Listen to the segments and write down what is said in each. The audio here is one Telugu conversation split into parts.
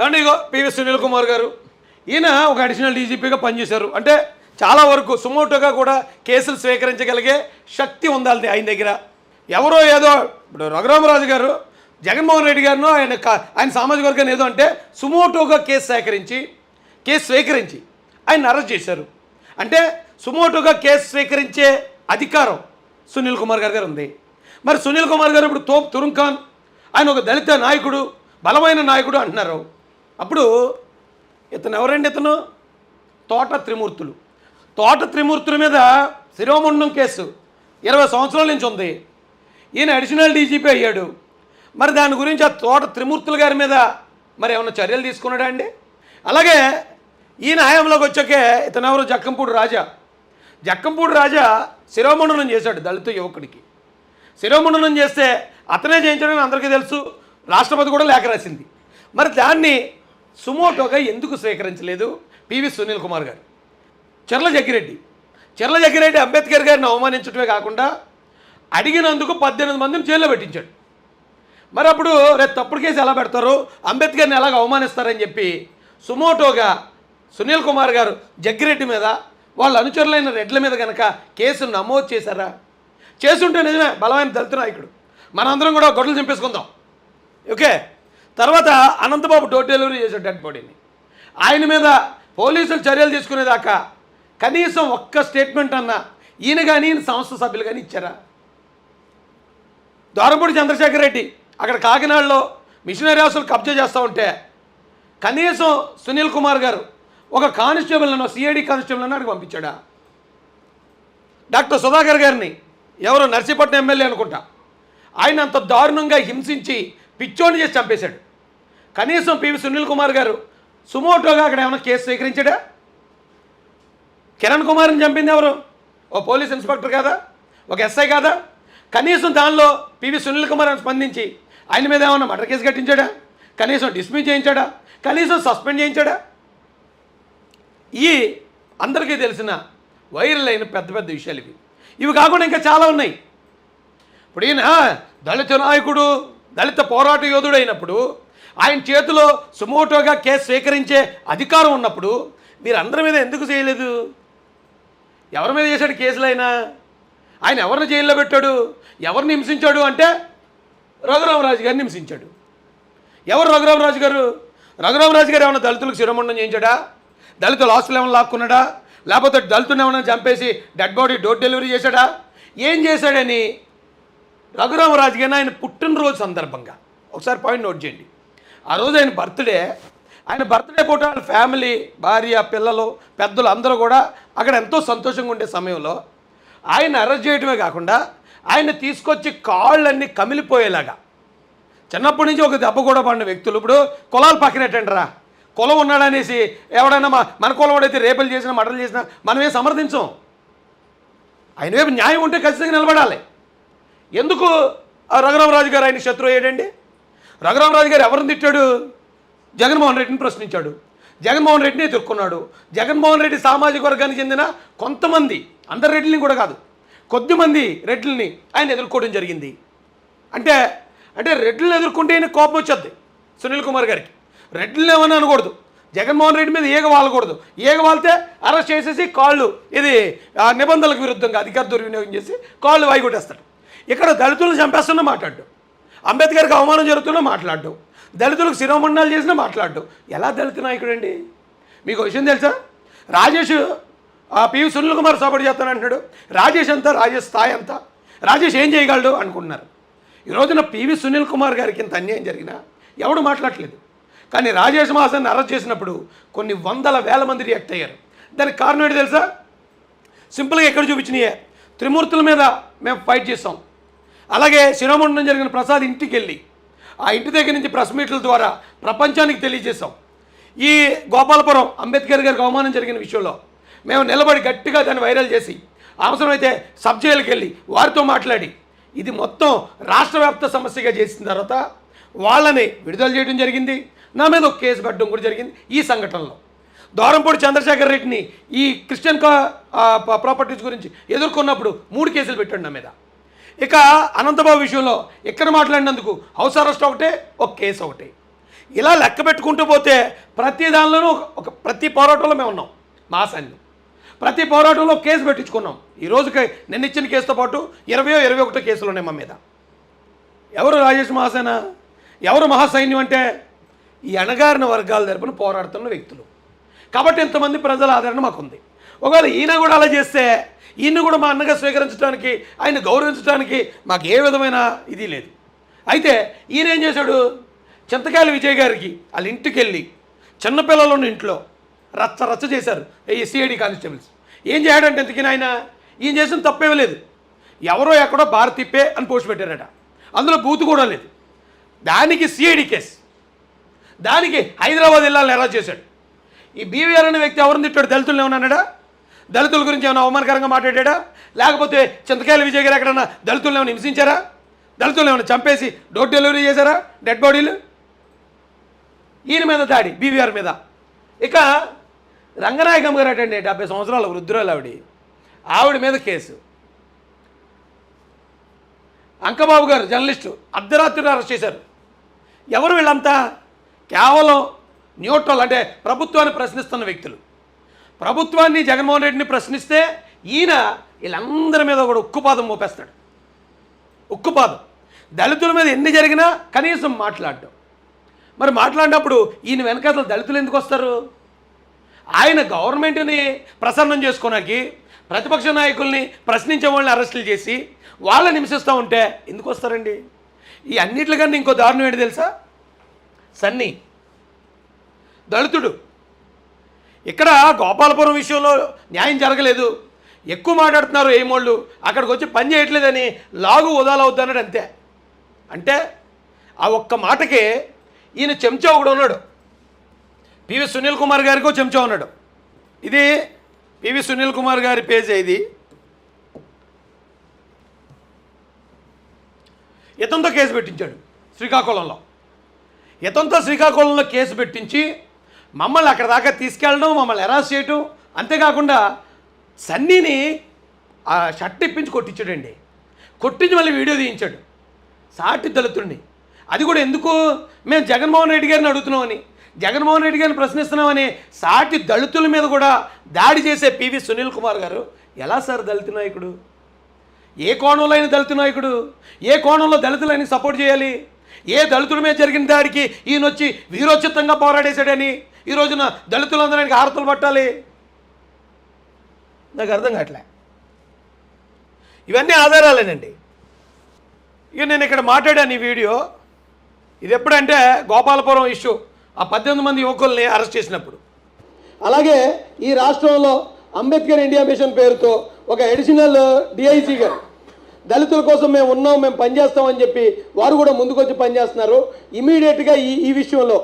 ఏమంటే ఇగో పివి సునీల్ కుమార్ గారు ఈయన ఒక అడిషనల్ డీజీపీగా పనిచేశారు. అంటే చాలా వరకు సుమోటోగా కూడా కేసులు స్వీకరించగలిగే శక్తి ఉండాలి ఆయన దగ్గర. ఎవరో ఏదో ఇప్పుడు రఘురామరాజు గారు జగన్మోహన్ రెడ్డి గారినో ఆయన సామాజిక వర్గాన్ని ఏదో అంటే సుమోటోగా కేసు స్వీకరించి ఆయన అరెస్ట్ చేశారు. అంటే సుమోటోగా కేసు స్వీకరించే అధికారం సునీల్ కుమార్ గారి ఉంది. మరి సునీల్ కుమార్ గారు ఇప్పుడు తోప్ తురుం ఖాన్ ఆయన ఒక దళిత నాయకుడు, బలమైన నాయకుడు అంటున్నారు. అప్పుడు ఇతను ఎవరండి? ఇతను తోట త్రిమూర్తుల మీద శిరోముండం కేసు 20 సంవత్సరాల నుంచి ఉంది. ఈయన అడిషనల్ డీజీపీ అయ్యాడు. మరి దాని గురించి ఆ తోట త్రిమూర్తుల గారి మీద మరి ఏమైనా చర్యలు తీసుకున్నాడా అండి? అలాగే ఈయన హయాంలోకి వచ్చాకే ఇతను ఎవరు? జక్కంపూడి రాజా శిరోముండనం చేశాడు దళిత యువకుడికి. శిరోముండనం చేస్తే అతనే చేయించడని అందరికీ తెలుసు. రాష్ట్రపతి కూడా లేఖ రాసింది. మరి దాన్ని సుమోటోగా ఎందుకు స్వీకరించలేదు పివి సునీల్ కుమార్ గారు? చెర్ల జగ్గిరెడ్డి అంబేద్కర్ గారిని అవమానించడమే కాకుండా అడిగినందుకు 18 మందిని జైల్లో పెట్టించాడు. మరి అప్పుడు రేపు తప్పుడు కేసు ఎలా పెడతారు, అంబేద్కర్ని ఎలాగ అవమానిస్తారని చెప్పి సుమోటోగా సునీల్ కుమార్ గారు జగ్గిరెడ్డి మీద వాళ్ళ అనుచరులైన రెడ్ల మీద కనుక కేసు నమోదు చేశారా? చేసుంటే నిజమే బలమైన దళిత నాయకుడు, మనందరం కూడా గొడ్డలు చింపేసుకుందాం. ఓకే. తర్వాత అనంతబాబు డోర్ డెలివరీ చేశాడు డెడ్ బాడీని. ఆయన మీద పోలీసులు చర్యలు తీసుకునేదాకా కనీసం ఒక్క స్టేట్మెంట్ అన్నా ఈయన కానీ ఈయన సంస్థ సభ్యులు కానీ ఇచ్చారా? దోరంపూడి చంద్రశేఖర్ రెడ్డి అక్కడ కాకినాడలో మిషనరీ హౌస్లు కబ్జా చేస్తూ ఉంటే కనీసం సునీల్ కుమార్ గారు ఒక కానిస్టేబుల్ను సిఐడి కానిస్టేబుల్ని అక్కడికి పంపించాడా? డాక్టర్ సుధాకర్ గారిని ఎవరో నర్సీపట్నం ఎమ్మెల్యే అనుకుంటా, ఆయన అంత దారుణంగా హింసించి పిచ్చోని చేసి చంపేశాడు. కనీసం పివి సునీల్ కుమార్ గారు సుమోటోగా అక్కడ ఏమైనా కేసు స్వీకరించాడా? కిరణ్ కుమార్ని చంపింది ఎవరు? ఓ పోలీస్ ఇన్స్పెక్టర్ కాదా, ఒక ఎస్ఐ కాదా? కనీసం దానిలో పివి సునీల్ కుమార్ అని స్పందించి ఆయన మీద ఏమన్నా మర్డర్ కేసు కట్టించాడా? కనీసం డిస్మిస్ చేయించాడా? కనీసం సస్పెండ్ చేయించాడా? ఈ అందరికీ తెలిసిన వైరల్ అయిన పెద్ద పెద్ద విషయాలు ఇవి కాకుండా ఇంకా చాలా ఉన్నాయి. ఇప్పుడు ఈయన దళిత నాయకుడు, దళిత పోరాట యోధుడు అయినప్పుడు ఆయన చేతిలో సుమోటోగా కేసు స్వీకరించే అధికారం ఉన్నప్పుడు మీరు అందరి మీద ఎందుకు చేయలేదు? ఎవరి మీద చేశాడు కేసులు? ఆయన ఎవరిని జైల్లో పెట్టాడు, ఎవరిని హింసించాడు అంటే రఘురామరాజు గారిని హింసించాడు. ఎవరు రఘురామరాజు గారు? రఘురామరాజు గారు ఏమైనా దళితులకు శిరోముండం చేయించాడా? దళితుల ఆస్తులు ఏమైనా లాక్కున్నాడా? లేకపోతే దళితుని ఏమైనా చంపేసి డెడ్ బాడీ డోర్ డెలివరీ చేశాడా? ఏం చేశాడని రఘురామరాజు గారిని ఆయన పుట్టినరోజు సందర్భంగా ఒకసారి పాయింట్ నోట్ చేయండి. ఆ రోజు ఆయన బర్త్డే పూట వాళ్ళ ఫ్యామిలీ, భార్య, పిల్లలు, పెద్దలు అందరూ కూడా అక్కడ ఎంతో సంతోషంగా ఉండే సమయంలో ఆయన అరెస్ట్ చేయడమే కాకుండా ఆయన తీసుకొచ్చి కాళ్ళన్నీ కమిలిపోయేలాగా, చిన్నప్పటి నుంచి ఒక దెబ్బ కూడా పడిన వ్యక్తులు ఇప్పుడు కులాలు పక్కనెట్టండిరా, కులం ఉన్నాడనేసి ఎవడైనా మన కులం వాడైతే రేపులు చేసినా మర్డర్లు చేసినా మనమే సమర్థించాం. ఆయన వైపు న్యాయం ఉంటే ఖచ్చితంగా నిలబడాలి. ఎందుకు రఘురామరాజు గారు ఆయన శత్రువు అయ్యాడండి? రఘురామరాజు గారు ఎవరిని తిట్టాడు? జగన్మోహన్ రెడ్డిని ప్రశ్నించాడు, జగన్మోహన్ రెడ్డిని ఎదుర్కొన్నాడు. జగన్మోహన్ రెడ్డి సామాజిక వర్గానికి చెందిన కొంతమంది, అందరు రెడ్లని కూడా కాదు, కొద్దిమంది రెడ్లని ఆయన ఎదుర్కోవడం జరిగింది. అంటే రెడ్లను ఎదుర్కొంటే ఆయన కోపం వచ్చేది సునీల్ కుమార్ గారికి. రెడ్లను ఏమని అనకూడదు, జగన్మోహన్ రెడ్డి మీద ఈగ వాలకూడదు. ఈగ వాలితే అరెస్ట్ చేసేసి కాళ్ళు ఇది నిబంధనలకు విరుద్ధంగా అధికార దుర్వినియోగం చేసి కాళ్ళు వాయిగొట్టేస్తాడు. ఇక్కడ దళితులను చంపేస్తున్నా మాట్లాడు, అంబేద్కర్కి అవమానం జరుగుతున్నా మాట్లాడు, దళితులకు శిరోమండనాలు చేసినా మాట్లాడు. ఎలా దళిత నాయకుడు అండి? మీకు విషయం తెలుసా? రాజేష్ పివి సునీల్ కుమార్ సపోర్ట్ చేస్తాను అంటున్నాడు. రాజేష్ అంతా, రాజేష్ స్థాయి అంతా, రాజేష్ ఏం చేయగలడు అనుకుంటున్నారు. ఈ రోజున పివి సునీల్ కుమార్ గారికి ఇంత అన్యాయం జరిగినా ఎవడు మాట్లాడలేదు. కానీ రాజేష్ మాసాన్ని అరెస్ట్ చేసినప్పుడు కొన్ని వందల వేల మంది రియాక్ట్ అయ్యారు. దానికి కారణం ఏంటి తెలుసా? సింపుల్గా ఎక్కడ చూపించినాయే, త్రిమూర్తుల మీద మేము ఫైట్ చేస్తాం. అలాగే శిరోముండనం జరిగిన ప్రసాద్ ఇంటికి వెళ్ళి ఆ ఇంటి దగ్గర నుంచి ప్రెస్ మీట్ల ద్వారా ప్రపంచానికి తెలియజేశాం. ఈ గోపాలపురం అంబేద్కర్ గారికి అవమానం జరిగిన విషయంలో మేము నిలబడి గట్టిగా దాన్ని వైరల్ చేసి అవసరమైతే సబ్ జైలుకి వెళ్ళి వారితో మాట్లాడి ఇది మొత్తం రాష్ట్ర వ్యాప్త సమస్యగా చేసిన తర్వాత వాళ్ళని విడుదల చేయడం జరిగింది. నా మీద ఒక కేసు పెట్టడం కూడా జరిగింది. ఈ సంఘటనలో దోరంపూడి చంద్రశేఖర్ రెడ్డిని ఈ క్రిస్టియన్ ప్రాపర్టీస్ గురించి ఎదుర్కొన్నప్పుడు 3 కేసులు పెట్టాడు నా మీద. ఇక అనంతబాబు విషయంలో ఇక్కడ మాట్లాడినందుకు హౌస్ అరెస్ట్ ఒకటే, ఒక కేసు ఒకటే. ఇలా లెక్క పెట్టుకుంటూ పోతే ప్రతి దానిలోనూ ప్రతి పోరాటంలో మేము ఉన్నాం. మా సైన్యం ప్రతి పోరాటంలో కేసు పెట్టించుకున్నాం. ఈ రోజుకి నిన్న ఇచ్చిన కేసుతో పాటు 20-21 కేసులు ఉన్నాయి మా మీద. ఎవరు రాజేష్ మహాసేన, ఎవరు మహాసైన్యం అంటే ఈ అణగారిన వర్గాల తరపున పోరాడుతున్న వ్యక్తులు. కాబట్టి ఇంతమంది ప్రజల ఆదరణ మాకుంది. ఒకవేళ ఈయన కూడా అలా చేస్తే ఈయన కూడా మా అన్నగా స్వీకరించడానికి, ఆయన గౌరవించడానికి మాకు ఏ విధమైన ఇది లేదు. అయితే ఈయన ఏం చేశాడు, చింతకాయల విజయ్ గారికి వాళ్ళ ఇంటికి వెళ్ళి చిన్నపిల్లలు ఉన్న ఇంట్లో రచ్చ చేశారు ఈ సిఐడి కానిస్టేబుల్స్. ఏం చేయడంటే ఎందుకని ఈయన చేసిన తప్పేమీ లేదు. ఎవరో ఎక్కడో బార్ తిప్పే అని పోస్ట్ పెట్టారట, అందులో బూతు కూడా లేదు. దానికి సిఐడి కేసు, దానికి హైదరాబాద్ వెళ్ళాలని ఎలా చేశాడు. ఈ బీవీఆర్ అనే వ్యక్తి ఎవరిని తిట్టాడు, దళితులను ఏమన్నాడా, దళితుల గురించి ఏమైనా అవమానకరంగా మాట్లాడా, లేకపోతే చింతకాయల విజయ్ గారు ఎక్కడన్నా దళితులను ఏమైనా హింసించారా, దళితులను ఏమైనా చంపేసి డోర్ డెలివరీ చేశారా, డెడ్ బాడీలు. ఈయన మీద దాడి, బీవీఆర్ మీద. ఇక రంగనాయకమ్మ గారు అటండి, 70 సంవత్సరాల వృద్ధురాలు ఆవిడ మీద కేసు. అంకబాబు గారు జర్నలిస్టు అర్ధరాత్రి అరెస్ట్ చేశారు. ఎవరు వీళ్ళంతా? కేవలం న్యూట్రల్, అంటే ప్రభుత్వాన్ని ప్రశ్నిస్తున్న వ్యక్తులు. ప్రభుత్వాన్ని, జగన్మోహన్ రెడ్డిని ప్రశ్నిస్తే ఈయన వీళ్ళందరి మీద కూడా ఉక్కుపాదం మోపేస్తాడు. ఉక్కుపాదం. దళితుల మీద ఎన్ని జరిగినా కనీసం మాట్లాడడం. మరి మాట్లాడినప్పుడు ఈయన వెనకాల దళితులు ఎందుకు వస్తారు? ఆయన గవర్నమెంట్ని ప్రసన్నం చేసుకోవడానికి ప్రతిపక్ష నాయకుల్ని ప్రశ్నించే వాళ్ళని అరెస్టులు చేసి వాళ్ళని హింసిస్తూ ఉంటే ఎందుకు వస్తారండి? ఈ అన్నిట్లకన్నా ఇంకో దారుణం ఏంటి తెలుసా? సన్నీ దళితుడు. ఇక్కడ గోపాలపురం విషయంలో న్యాయం జరగలేదు, ఎక్కువ మాట్లాడుతున్నారు ఏమోళ్ళు, అక్కడికి వచ్చి పని చేయట్లేదని లాగు వదాలవుతున్నాడు అంతే. అంటే ఆ ఒక్క మాటకే ఈయన చెంచా ఒకడు ఉన్నాడు. పివి సునీల్ కుమార్ గారికి చెంచా ఉన్నాడు. ఇది పివి సునీల్ కుమార్ గారి పేజీ. ఇది ఇతనితో కేసు పెట్టించాడు శ్రీకాకుళంలో. ఇతనితో శ్రీకాకుళంలో కేసు పెట్టించి మమ్మల్ని అక్కడ దాకా తీసుకెళ్ళడం, మమ్మల్ని అరెస్ట్ చేయటం, అంతేకాకుండా సన్నీని ఆ షర్ట్ ఇప్పించి కొట్టించాడండి. కొట్టించి మళ్ళీ వీడియో తీయించాడు సాటి దళితుడిని. అది కూడా ఎందుకు? మేము జగన్మోహన్ రెడ్డి గారిని అడుగుతున్నామని, జగన్మోహన్ రెడ్డి గారిని ప్రశ్నిస్తున్నామని సాటి దళితుల మీద కూడా దాడి చేసే పివి సునీల్ కుమార్ గారు ఎలా సార్ దళిత నాయకుడు? ఏ కోణంలో అయిన దళిత నాయకుడు? ఏ కోణంలో దళితులని సపోర్ట్ చేయాలి? ఏ దళితుడి మీద జరిగిన దాడికి ఈయన వచ్చి వీరోచితంగా పోరాడేశాడని ఈ రోజున దళితులందరికీ హారతలు పట్టాలి? నాకు అర్థం కావట్లే. ఇవన్నీ ఆధారాలేనండి. ఇక నేను ఇక్కడ మాట్లాడాను ఈ వీడియో. ఇది ఎప్పుడంటే గోపాలపురం ఇష్యూ, ఆ 18 మంది యువకుల్ని అరెస్ట్ చేసినప్పుడు. అలాగే ఈ రాష్ట్రంలో అంబేద్కర్ ఇండియా మిషన్ పేరుతో ఒక అడిషనల్ డిఐజీ గారు దళితుల కోసం మేము ఉన్నాం, మేము పనిచేస్తామని చెప్పి వారు కూడా ముందుకొచ్చి పనిచేస్తున్నారు. ఇమీడియట్గా ఈ విషయంలో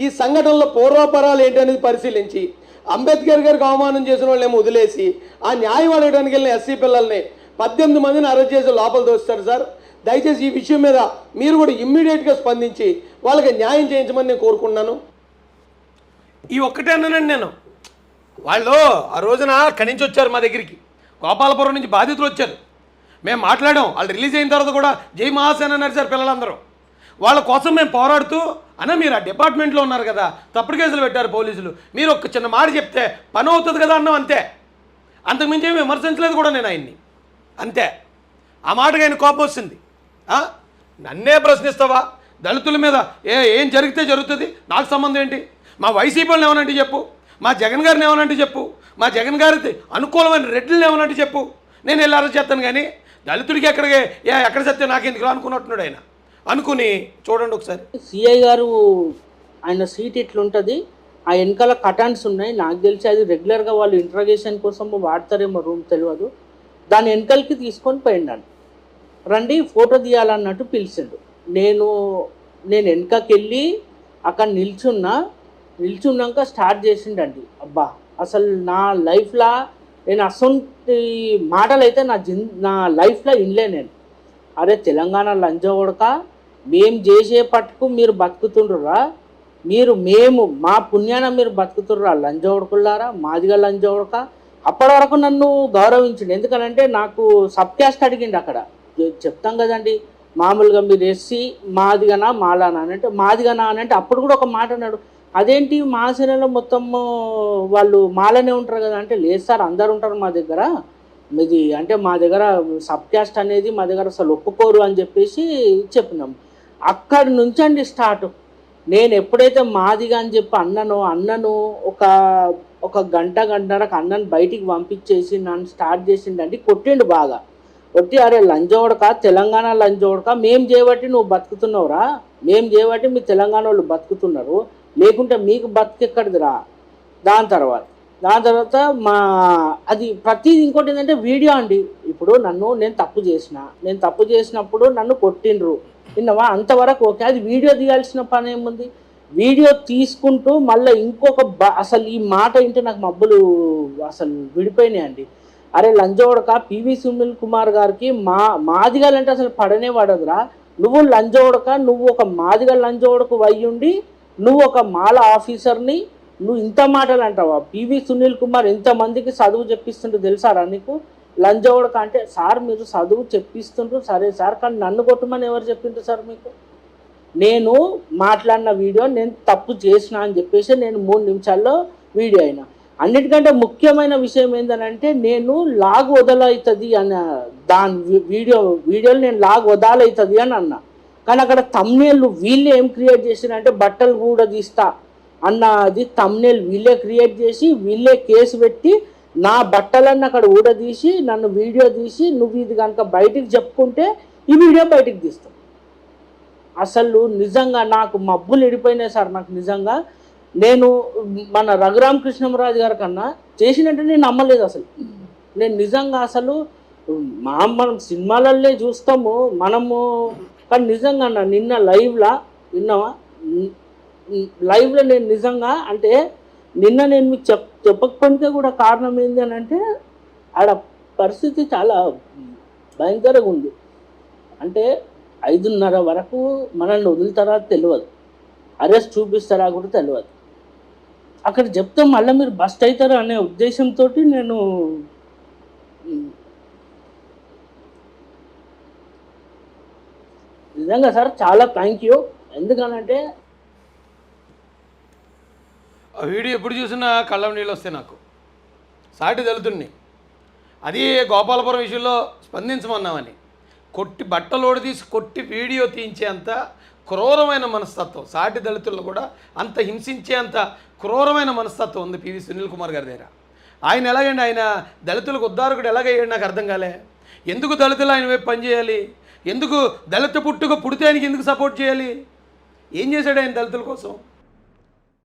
ఈ సంఘటనలో పూర్వాపరాలు ఏంటనేది పరిశీలించి అంబేద్కర్ గారికి అవమానం చేసిన వాళ్ళేమో వదిలేసి ఆ న్యాయం అడగడానికి వెళ్ళిన ఎస్సీ పిల్లల్ని 18 మందిని అరెస్ట్ చేసి లోపల దోస్తారు సార్. దయచేసి ఈ విషయం మీద మీరు కూడా ఇమ్మీడియట్గా స్పందించి వాళ్ళకి న్యాయం చేయించమని నేను కోరుకున్నాను. ఈ ఒక్కటేనానండి నేను. వాళ్ళు ఆ రోజున అక్కడి నుంచి వచ్చారు మా దగ్గరికి, గోపాలపురం నుంచి బాధితులు వచ్చారు. మేము మాట్లాడాం. వాళ్ళు రిలీజ్ అయిన తర్వాత కూడా జై మహాసేన నడిచారు పిల్లలందరూ. వాళ్ళ కోసం మేము పోరాడుతూ, అన్న మీరు ఆ డిపార్ట్మెంట్లో ఉన్నారు కదా, తప్పుడు కేసులు పెట్టారు పోలీసులు, మీరు ఒక చిన్న మాట చెప్తే పని అవుతుంది కదా అన్నాం. అంతే, అంతకుమించి ఏమి విమర్శించలేదు కూడా నేను ఆయన్ని. అంతే. ఆ మాటగా ఆయన కోపం వచ్చింది. నన్నే ప్రశ్నిస్తావా? దళితుల మీద ఏం జరిగితే జరుగుతుంది, నాకు సంబంధం ఏంటి? మా వైసీపీలను ఏమనంటే చెప్పు, మా జగన్ గారిని ఏమనంటే చెప్పు, మా జగన్ గారికి అనుకూలమైన రెడ్లను ఏమనంటే చెప్పు, నేను వెళ్ళి అరెస్ట్ చేస్తాను. కానీ దళితుడికి ఎక్కడ సత్యం నాకెందుకు అనుకున్నట్టున్నాడు ఆయన. అనుకుని చూడండి ఒకసారి. సిఐ గారు ఆయన సీట్ ఇట్లుంటుంది, ఆ వెనకాల కటాన్స్ ఉన్నాయి. నాకు తెలిసి అది రెగ్యులర్గా వాళ్ళు ఇంట్రాగేషన్ కోసం వాడతారేమో, రూమ్ తెలియదు. దాని వెనకాలకి తీసుకొని పోయిండాను. రండి ఫోటో తీయాలన్నట్టు పిలిచిండు. నేను వెనకకి వెళ్ళి అక్కడ నిల్చున్నాక స్టార్ట్ చేసిండండి. అబ్బా, అసలు నా లైఫ్లో నేను అసొంటి మాటలు అయితే నా లైఫ్లో వినలే నేను. అరే తెలంగాణ లంజోడక, మేము చేసే పట్టుకు మీరు బతుకుతుండ్రురా, మేము మా పుణ్యాన మీరు బతుకుతుర్రా లంజోడకులారా, మాదిగా లంజోడక. అప్పటి వరకు నన్ను గౌరవించండి. ఎందుకనంటే నాకు సబ్ క్యాస్ట్ అడిగిండు. అక్కడ చెప్తాం కదండి, మామూలుగా మీరు ఎస్సీ మాదిగనా మాలానా అని అంటే మాదిగనా అని అంటే అప్పుడు కూడా ఒక మాట అన్నాడు, అదేంటి మా సేనలో మొత్తం వాళ్ళు మాలనే ఉంటారు కదా అంటే, లేదు సార్ అందరు ఉంటారు మా దగ్గర, మీది అంటే మా దగ్గర సబ్ క్యాస్ట్ అనేది మా దగ్గర అసలు ఒప్పుకోరు అని చెప్పేసి చెప్పినాం. అక్కడి నుంచి అండి స్టార్ట్. నేను ఎప్పుడైతే మాదిగా అని చెప్పి అన్నను ఒక ఒక గంటన్నరకు అన్నను బయటికి పంపించేసి నన్ను స్టార్ట్ చేసిండండి, కొట్టిండు బాగా. కొట్టి అరే లంజోడక, తెలంగాణ లంజోడక, మేము చేయబట్టి నువ్వు బతుకుతున్నావురా, మేము చేయబట్టి మీ తెలంగాణ వాళ్ళు బతుకుతున్నారు, లేకుంటే మీకు బతుకెక్కడిదిరా. దాని తర్వాత మా అది ప్రతిది ఇంకోటి ఏంటంటే వీడియో అండి. ఇప్పుడు నేను తప్పు చేసినప్పుడు నన్ను కొట్టిండ్రు విన్నావా, అంతవరకు ఓకే. అది వీడియో తీయాల్సిన పని ఏముంది? వీడియో తీసుకుంటూ మళ్ళీ ఇంకొక అసలు ఈ మాట వింటే నాకు మబ్బులు అసలు విడిపోయినాయండి. అరే లంజోడక, పివి సునీల్ కుమార్ గారికి మాదిగలంటే అసలు పడనే పడదురా, నువ్వు లంజోడక, నువ్వు ఒక మాదిగ లంజోడకు వయ్యుండి నువ్వు ఒక మాల ఆఫీసర్ని నువ్వు ఇంత మాటలు అంటావా? పివి సునీల్ కుమార్ ఎంతమందికి చదువు చెప్పిస్తుంటూ తెలుసారా నీకు? లంజోడక అంటే, సార్ మీరు చదువు చెప్పిస్తుండ్రు సరే సార్, కానీ నన్ను కొట్టమని ఎవరు చెప్పిండ్రు సార్ మీకు? నేను మాట్లాడిన వీడియో నేను తప్పు చేసిన అని చెప్పేసి నేను 3 నిమిషాల్లో వీడియో అయినా. అన్నిటికంటే ముఖ్యమైన విషయం ఏంటంటే, నేను లాగ్ వదలవుతుంది అన్న దాని వీడియోలో నేను లాగ్ వదలవుతుంది అని అన్నా. కానీ అక్కడ తమ్నేళ్ళు వీళ్ళే ఏం క్రియేట్ చేసినంటే బట్టలు కూడా తీస్తా అన్నది తమ్నేల్ వీళ్ళే క్రియేట్ చేసి వీళ్ళే కేసు పెట్టి నా బట్టలన్నీ అక్కడ ఊడదీసి నన్ను వీడియో తీసి నువ్వు ఇది కనుక బయటికి చెప్పుకుంటే ఈ వీడియో బయటికి తీస్తాం. అసలు నిజంగా నాకు మబ్బులు ఎడిపోయినాయి సార్. నాకు నిజంగా నేను మన రఘురామకృష్ణరాజు గారి కన్నా చేసినట్టు నేను నమ్మలేదు అసలు. నేను నిజంగా అసలు మనం సినిమాలల్లే చూస్తాము మనము, కానీ నిజంగా నిన్న లైవ్లో విన్నావా, లైవ్లో నేను నిజంగా అంటే నిన్న నేను మీకు చెప్పకపోతే కూడా కారణం ఏంటి అని అంటే, ఆడ పరిస్థితి చాలా భయంకరంగా ఉంది. అంటే 5:30 వరకు మనల్ని వదులుతారా తెలియదు, అరెస్ట్ చూపిస్తారా కూడా తెలియదు. అక్కడ చెప్తే మళ్ళీ మీరు బస్ట్ అవుతారు అనే ఉద్దేశంతో నేను నిజంగా సార్ చాలా థ్యాంక్ యూ. ఎందుకనంటే ఆ వీడియో ఎప్పుడు చూసినా కళ్ళ నీళ్ళు వస్తాయి నాకు. సాటి దళితుడిని, అది గోపాలపురం విషయంలో స్పందించమన్నామని కొట్టి బట్టలోడు తీసి కొట్టి వీడియో తీయించేంత క్రూరమైన మనస్తత్వం సాటి దళితులను కూడా అంత హింసించేంత క్రూరమైన మనస్తత్వం ఉంది పివి సునీల్ కుమార్ గారి దగ్గర. ఆయన ఎలాగండి, ఆయన దళితులకు ఉద్ధారకుడు ఎలాగయ్యాడు నాకు అర్థం కాలే. ఎందుకు దళితులు ఆయన వైపు పనిచేయాలి? ఎందుకు దళిత పుట్టుక పుడితే ఆయనకి ఎందుకు సపోర్ట్ చేయాలి? ఏం చేశాడు ఆయన దళితుల కోసం?